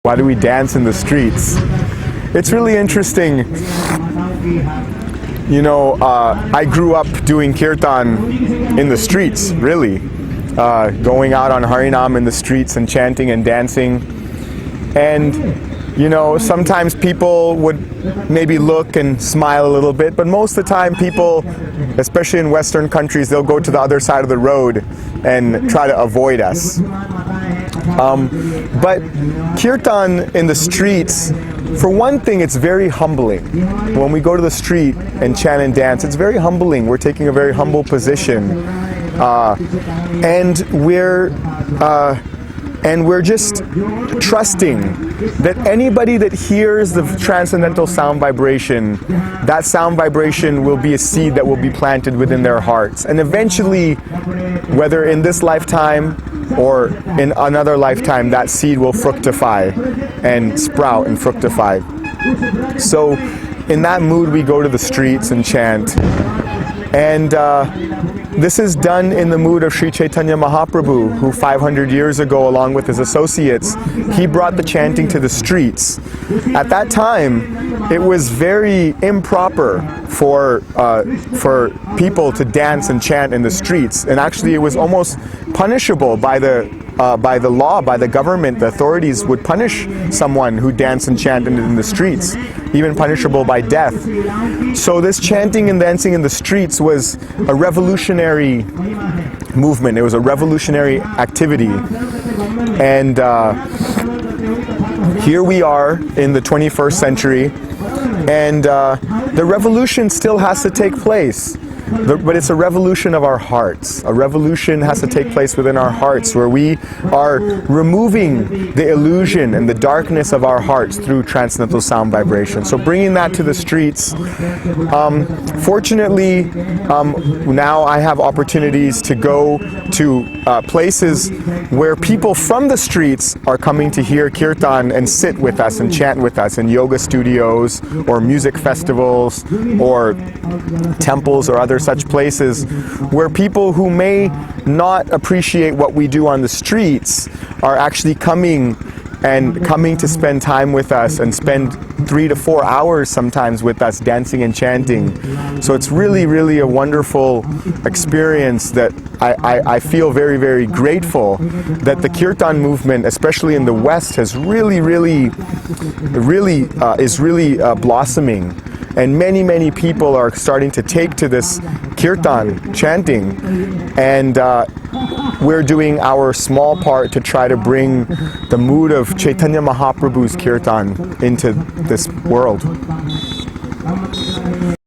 Why do we dance in the streets? It's really interesting. You know, I grew up doing kirtan in the streets, really. Going out on Harinam in the streets and chanting and dancing. And, you know, sometimes people would maybe look and smile a little bit, but most of the time people, especially in Western countries, they'll go to the other side of the road and try to avoid us. But kirtan in the streets, for one thing, it's very humbling. When we go to the street and chant and dance, it's very humbling. We're taking a very humble position, and we're just trusting that anybody that hears the transcendental sound vibration, that sound vibration will be a seed that will be planted within their hearts, and eventually, whether in this lifetime or in another lifetime, that seed will fructify and sprout and fructify. So in that mood we go to the streets and chant, and this is done in the mood of Sri Chaitanya Mahaprabhu, who 500 years ago, along with his associates, he brought the chanting to the streets. At that time, it was very improper for people to dance and chant in the streets, and actually it was almost punishable by the law, by the government. The authorities would punish someone who danced and chanted in the streets, even punishable by death. So this chanting and dancing in the streets was a revolutionary movement. It was a revolutionary activity. And here we are in the 21st century, and the revolution still has to take place. But it's a revolution of our hearts. A revolution has to take place within our hearts, where we are removing the illusion and the darkness of our hearts through transcendental sound vibration. So bringing that to the streets. Fortunately, now I have opportunities to go to places where people from the streets are coming to hear kirtan and sit with us and chant with us in yoga studios or music festivals or temples or other such places, where people who may not appreciate what we do on the streets are actually coming to spend time with us and spend 3 to 4 hours sometimes with us dancing and chanting. So it's really, really a wonderful experience that I feel very, very grateful that the kirtan movement, especially in the West, has really blossoming. And many, many people are starting to take to this kirtan chanting, and we're doing our small part to try to bring the mood of Chaitanya Mahaprabhu's kirtan into this world.